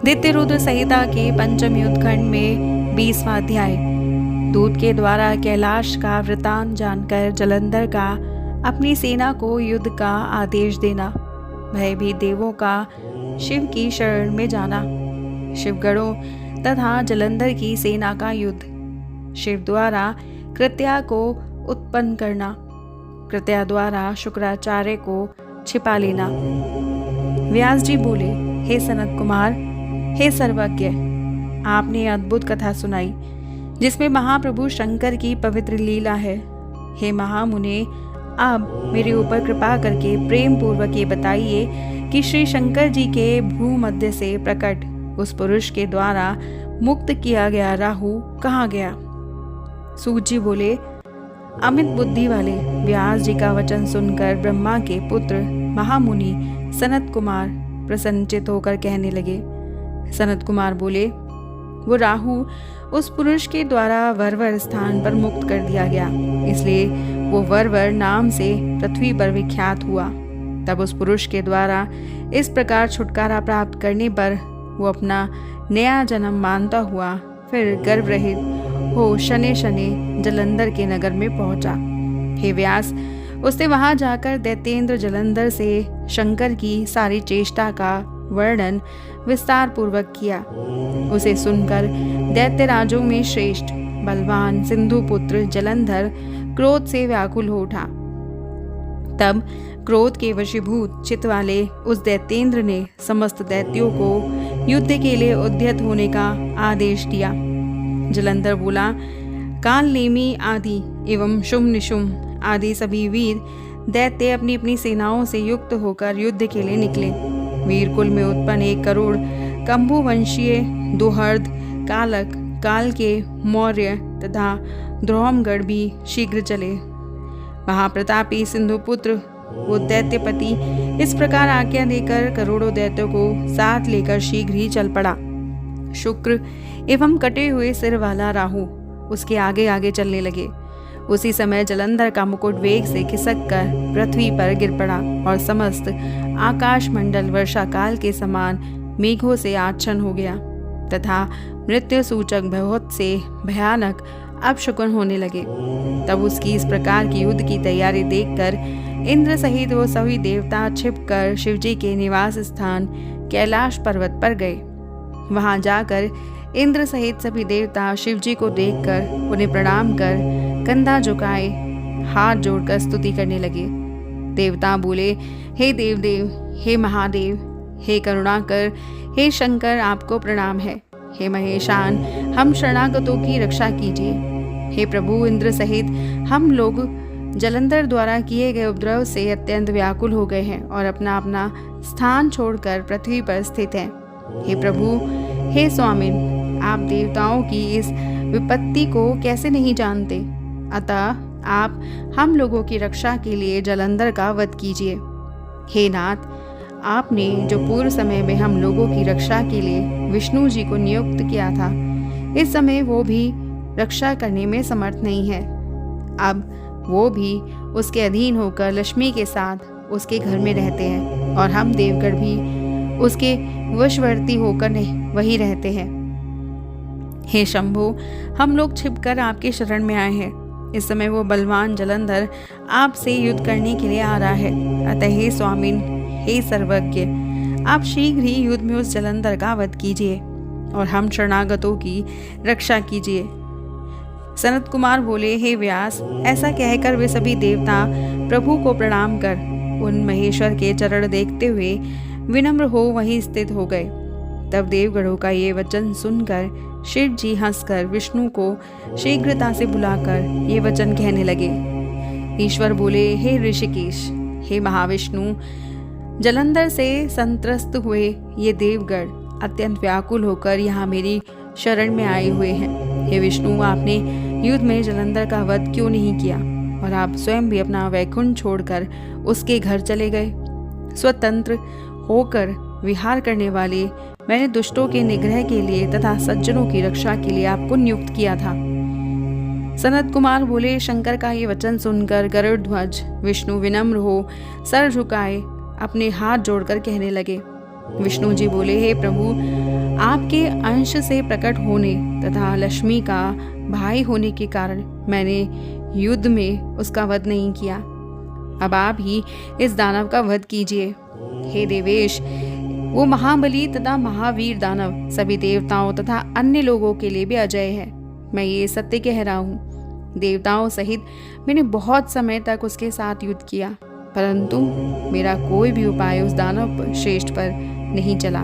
दैत्यरुद्र संहिता के पंचम युद्ध खंड में 20वां अध्याय। दूत के द्वारा कैलाश का वृतांत जानकर जलंधर का अपनी सेना को युद्ध का आदेश देना, भयभीत देवों का शिव की शरण में जाना, शिवगणों तथा जलंधर की सेना का युद्ध, शिव द्वारा कृत्या को उत्पन्न करना, कृत्या द्वारा शुक्राचार्य को छिपा लेना। व्यास जी बोले, हे सनत कुमार, हे सर्वज्ञ, आपने अद्भुत कथा सुनाई जिसमें महाप्रभु शंकर की पवित्र लीला है। हे महामुने, आप मेरे ऊपर कृपा करके प्रेम पूर्वक ये बताइए कि श्री शंकर जी के भूमध्य से प्रकट उस पुरुष के द्वारा मुक्त किया गया राहु कहाँ गया। सूत जी बोले, अमित बुद्धि वाले व्यास जी का वचन सुनकर ब्रह्मा के पुत्र महामुनि सनत कुमार प्रसन्नचित होकर कहने लगे। सनत कुमार बोले, वो राहु उस पुरुष के द्वारा वरवर स्थान पर मुक्त कर दिया गया, इसलिए वो वरवर नाम से पृथ्वी पर विख्यात हुआ। तब उस पुरुष के द्वारा इस प्रकार छुटकारा प्राप्त करने पर वो अपना नया जन्म मानता हुआ फिर गर्भ रहित हो शनि शनि जलंधर के नगर में पहुंचा। हे व्यास, उसने वहां जाकर दैत्येंद्र जलंधर से शंकर की सारी चेष्टा का वर्णन विस्तार पूर्वक किया। उसे सुनकर दैत्यराजों में श्रेष्ठ बलवान सिंधुपुत्र जलंधर क्रोध से व्याकुल हो उठा। तब क्रोध के वशीभूत चित्त वाले उस दैत्येंद्र ने समस्त दैत्यों को युद्ध के लिए उद्यत होने का आदेश दिया। जलंधर बोला, काल नेमी आदि एवं शुम निशुम आदि सभी वीर दैत्य अपनी अपनी सेनाओं से युक्त होकर युद्ध के लिए निकले। वीर कुल में उत्पन्न 1 करोड़ कंबु वंशीय दोहर्द कालक काल के मौर्य तथा द्रोहमगढ़ भी शीघ्र चले। महाप्रतापी सिंधुपुत्र वो दैत्यपति इस प्रकार आज्ञा देकर करोड़ों दैत्यों को साथ लेकर शीघ्र ही चल पड़ा। शुक्र एवं कटे हुए सिर वाला राहु उसके आगे आगे चलने लगे। उसी समय जलंधर का मुकुट वेग से खिसक कर पृथ्वी पर गिर पड़ा और समस्त आकाश मंडल वर्षा काल के समान मेघों से आच्छन्न हो गया तथा मृत्यु सूचक बहुत से भयानक अपशकुन होने लगे। तब उसकी इस प्रकार की युद्ध की तैयारी देखकर इंद्र सहित वो सभी देवता छिपकर शिवजी के निवास स्थान कैलाश पर्वत पर गए। वहां जाकर इंद्र सहित सभी देवता शिवजी को देखकर उन्हें प्रणाम कर कंधा झुकाए हाथ जोड़कर स्तुति करने लगे। देवता बोले, हे देवदेव, हे महादेव, हे करुणाकर, हे शंकर, आपको प्रणाम है। हे महेशान, हम शरणागतों की रक्षा कीजिए। हे प्रभु, इंद्र सहित हम लोग जलंधर द्वारा किए गए उपद्रव से अत्यंत व्याकुल हो गए हैं और अपना अपना स्थान छोड़कर पृथ्वी पर स्थित हैं। हे प्रभु, हे स्वामिन, आप देवताओं की इस विपत्ति को कैसे नहीं जानते, अतः आप हम लोगों की रक्षा के लिए जलंधर का वध कीजिए। हे नाथ, आपने जो पूर्व समय में हम लोगों की रक्षा के लिए विष्णु जी को नियुक्त किया था, इस समय वो भी रक्षा करने में समर्थ नहीं है। अब वो भी उसके अधीन होकर लक्ष्मी के साथ उसके घर में रहते हैं और हम देवगढ़ भी उसके वशवर्ती होकर वही रहते हैं। हे शंभो, हम लोग छिपकर आपके शरण में आए हैं। इस समय वो बलवान जलंधर आपसे युद्ध करने के लिए आ रहा है। अतः हे स्वामिन, हे सर्वज्ञ, आप शीघ्र ही युद्ध में उस जलंधर का वध कीजिए और हम शरणागतों की रक्षा कीजिए। सनत कुमार बोले, हे व्यास, ऐसा कहकर वे सभी देवता प्रभु को प्रणाम कर उन महेश्वर के चरण देखते हुए विनम्र हो वहीं स्थित हो गए। तब देवगढ़ों का ये वचन सुनकर शिव जी हंसकर विष्णु को शीघ्रता से बुलाकर ये वचन कहने लगे। ईश्वर बोले, हे ऋषिकेश, हे महाविष्णु, जलंधर से संत्रस्त हुए ये देवगढ़ अत्यंत व्याकुल होकर यहाँ मेरी शरण में आए हुए हैं। हे विष्णु, आपने युद्ध में जलंधर का वध क्यों नहीं किया और आप स्वयं भी अपना वैकुंठ छोड़कर उसके घर चले गए। स्वतंत्र होकर विहार करने वाले मैंने दुष्टों के निग्रह के लिए तथा सज्जनों की रक्षा के लिए आपको नियुक्त किया था। सनत कुमार बोले, शंकर का ये वचन सुनकर गरुड़ ध्वज विष्णु विनम्र हो सर झुकाए अपने हाथ जोड़कर कहने लगे। विष्णु जी बोले, हे प्रभु, आपके अंश से प्रकट होने तथा लक्ष्मी का भाई होने के कारण मैंने युद्ध में उसका वध नहीं किया। अब आप ही इस दानव का वध कीजिए। हे देवेश, वो महाबली तथा महावीर दानव सभी देवताओं तथा अन्य लोगों के लिए भी अजय है। मैं ये सत्य कह रहा हूँ। देवताओं सहित मैंने बहुत समय तक उसके साथ युद्ध किया, परंतु मेरा कोई भी उपाय उस दानव श्रेष्ठ पर नहीं चला।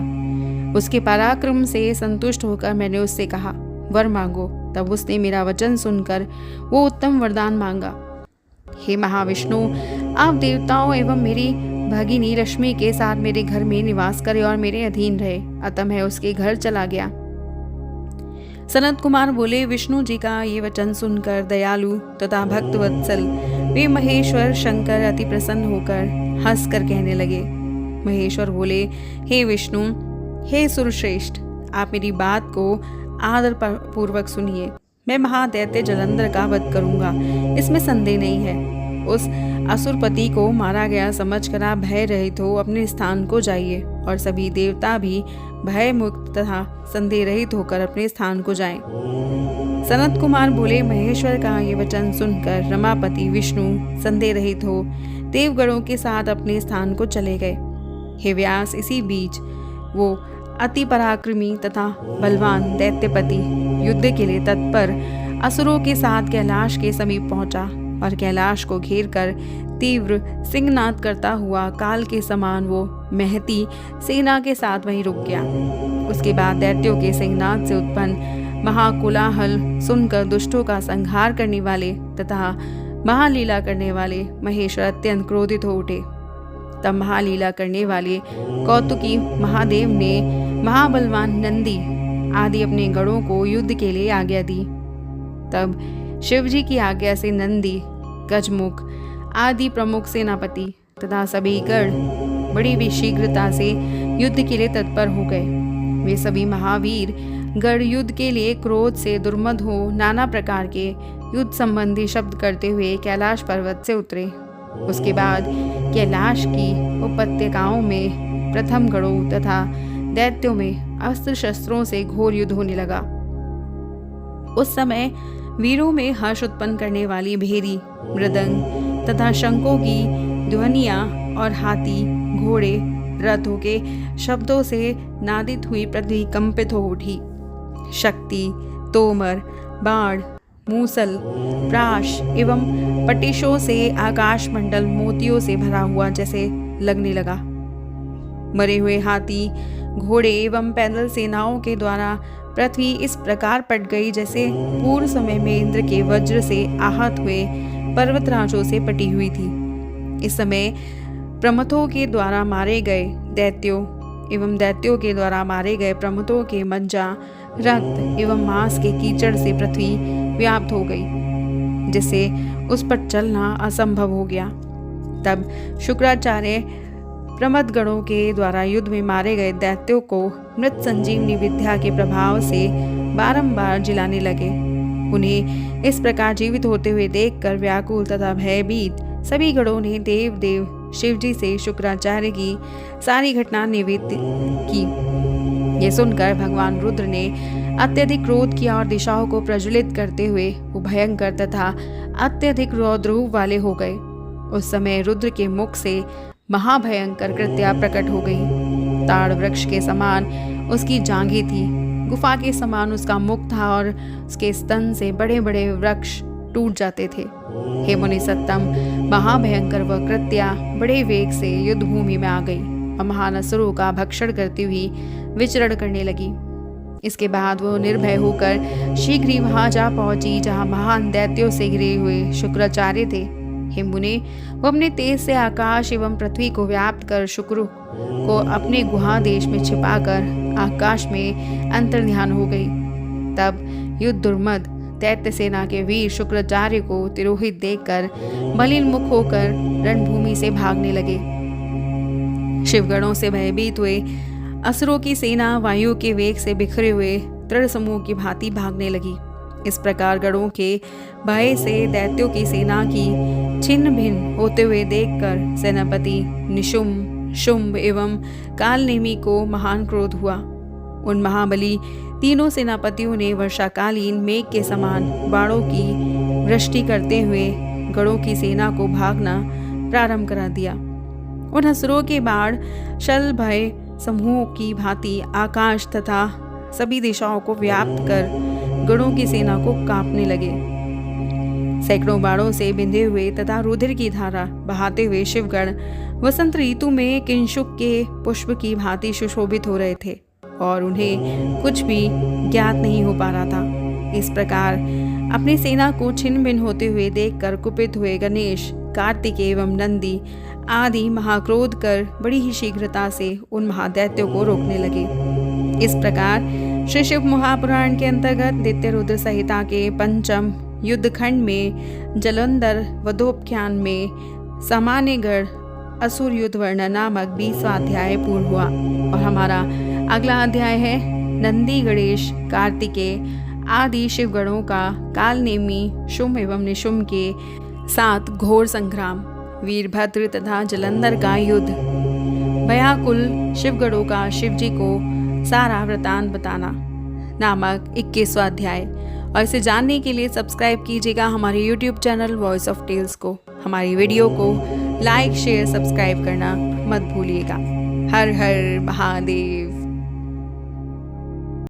उसके पराक्रम से संतुष्ट होकर मैंने उससे कहा, वर मांगो। तब उसने मेरा वचन सुनकर वो उत्तम वरदान मांगा। हे महाविष्णु, आप देवताओं एवं मेरी भगिनी रश्मि के साथ मेरे घर में निवास करे और मेरे अधीन रहे। अतः मैं उसके घर चला गया। सनत कुमार बोले, विष्णु जी का ये वचन सुनकर दयालु तथा भक्तवत्सल वे महेश्वर शंकर अति प्रसन्न होकर हंसकर कहने लगे। महेश्वर बोले, हे विष्णु, हे सुरश्रेष्ठ, आप मेरी बात को आदर पूर्वक सुनिए। मैं महादैत्य जलंधर का वध करूंगा, इसमें संदेह नहीं है। उस असुरपति को मारा गया समझकर आप भय रहित हो अपने स्थान को जाइए, और सभी देवता भी भय मुक्त तथा संदेह रहित होकर अपने स्थान को जाएं। सनत कुमार बोले, महेश्वर का ये वचन सुनकर रमापति विष्णु संदेह रहित हो देवगणों के साथ अपने स्थान को चले गए। हे व्यास, इसी बीच वो अति पराक्रमी तथा बलवान दैत्यपति युद्ध के लिए तत्पर असुरों के साथ कैलाश के समीप पहुंचा और कैलाश को घेर कर तीव्र सिंहनाद करता हुआ काल के समान वो महती सेना के साथ वहीं रुक गया। उसके बाद दैत्यों के सिंहनाद से उत्पन्न महाकोलाहल सुनकर दुष्टों का संहार करने वाले तथा महालीला करने वाले महेश्वर अत्यंत क्रोधित हो उठे। तब महालीला करने वाले कौतुकी महादेव ने महाबलवान नंदी आदि अपने गणों को युद्ध के लिए आज्ञा दी। तब शिवजी की आज्ञा से नंदी, गजमुख आदि प्रमुख सेनापति तथा सभी गण बड़ी भी शीघ्रता से युद्ध के लिए तत्पर हो गए। वे सभी महावीर गण युद्ध के लिए क्रोध से दुर्मद हो नाना प्रकार के युद्ध संबंधी शब्द करते हुए कैलाश पर्वत से उतरे। उसके बाद कैलाश की उपत्यकाओं में प्रथम गणों तथा दैत्यों में अस्त्र शस्त्रों से घोर युद्ध होने लगा। उस समय वीरों में हर्ष उत्पन्न करने वाली भेरी, मृदंग तथा शंखों की ध्वनियां और हाथी, घोड़े, रथों के शब्दों से नादित हुई पृथ्वी कंपित हो उठी। शक्ति, तोमर, बाण, मूसल, प्राश एवं पटिशों से आकाश मंडल मोतियों से भरा हुआ जैसे लगने लगा। मरे हुए हाथी, घोड़े एवं पैदल सेनाओं के द्वारा पृथ्वी इस प्रकार पट गई जैसे पूर्व समय में इंद्र के वज्र से आहत हुए पर्वतराजों से पटी हुई थी। इस समय प्रमथों के द्वारा मारे गए दैत्यों एवं दैत्यों के द्वारा मारे गए प्रमथों के मज्जा, रक्त एवं मांस के कीचड़ से पृथ्वी व्याप्त हो गई, जिससे उस पर चलना असंभव हो गया। तब शुक्राचार्य प्रमथगणों के द्वारा युद्ध में मारे गए दैत्यों को मृत संजीवनी विद्या के प्रभाव से बारंबार जिलाने लगे। उन्हें इस प्रकार जीवित होते हुए देखकर व्याकुल तथा भयभीत सभी गणों ने देव शिवजी से शुक्राचार्य की सारी घटना निवेदित की। ये सुनकर भगवान रुद्र ने अत्यधिक क्रोध किया और दिशाओं को प्रज्वलित करते हुए वो भयंकर तथा अत्यधिक रौद्र रूप वाले हो गए। उस समय रुद्र के मुख से महाभयंकर कृत्या प्रकट हो गई। ताड़ वृक्ष के समान उसकी जांघें थी, गुफा के समान उसका मुख था और उसके स्तन से बड़े बड़े वृक्ष टूट जाते थे। हे मुनि सत्तम, महाभयंकर वह कृत्या बड़े वेग से युद्ध भूमि में आ गई और महान असुरों का भक्षण करती हुई विचरण करने लगी। इसके बाद वो निर्भय होकर शीघ्र ही वहां जा पहुंची जहां महान दैत्यों से घिरे हुए शुक्राचार्य थे। हे मुने, वो अपने तेज से आकाश एवं पृथ्वी को व्याप्त कर शुक्र को अपने गुहा देश में छिपाकर आकाश में अंतर्ध्यान हो गई। तब युद्ध दुर्मद दैत्य सेना के वीर शुक्राचार्य को तिरोहित देखकर मलिन मुख होकर रणभूमि से भागने लगे। शिवगणों से भयभीत हुए असुरों की सेना वायु के वेग से बिखरे हुए दृढ़ समूह की भांति भागने लगी। इस प्रकार गणों के भय से दैत्यों की सेना की छिन्न भिन्न होते हुए देखकर सेनापति निशुम्भ, शुंभ एवं कालनेमी को महान क्रोध हुआ। उन महाबली तीनों सेनापतियों ने वर्षाकालीन मेघ के समान बाणों की वृष्टि करते हुए गणों की सेना को भागना प्रारंभ करा दिया। उन असुरों के बाण शल भय समूहों की भांति आकाश तथा सभी दिशाओं को व्याप्त कर गणों की सेना को कांपने लगे। सैकड़ों बाणों से बिंधे हुए तथा रुधिर की धारा बहाते हुए शिवगण वसंत ऋतु में किंशुक के पुष्प की भांति सुशोभित हो रहे थे और उन्हें कुछ भी ज्ञात नहीं हो पा रहा था। इस प्रकार अपनी सेना को छिन्न भिन्न होते हुए देखकर कुपित हुए गणेश, कार्तिकेय एवं नंदी आदि महाक्रोध कर बड़ी ही शीघ्रता से उन महादैत्यों को रोकने लगे। इस प्रकार श्री शिव महापुराण के अंतर्गत नित्य रुद्र संहिता के पंचम युद्धखंड में जलंधर वधोपाख्यान में सामान्यगढ़ असुर युद्ध वर्णन नामक 20वां अध्याय पूर्ण हुआ और हमारा अगला अध्याय है नंदी, गणेश, कार्तिकेय आदि शिवगणों का कालनेमी शुंभ एवं निशुंभ के साथ घोर संग्राम, वीरभद्र तथा जलंधर का युद्ध, भयाकुल शिवगणों का शिवजी को सारा वृतांत बताना नामक 21वां अध्याय। और इसे जानने के लिए सब्सक्राइब कीजिएगा हमारे YouTube channel voice of tales को। हमारी वीडियो को लाइक, शेयर, सब्सक्राइब करना मत भूलिएगा। हर हर महादेव।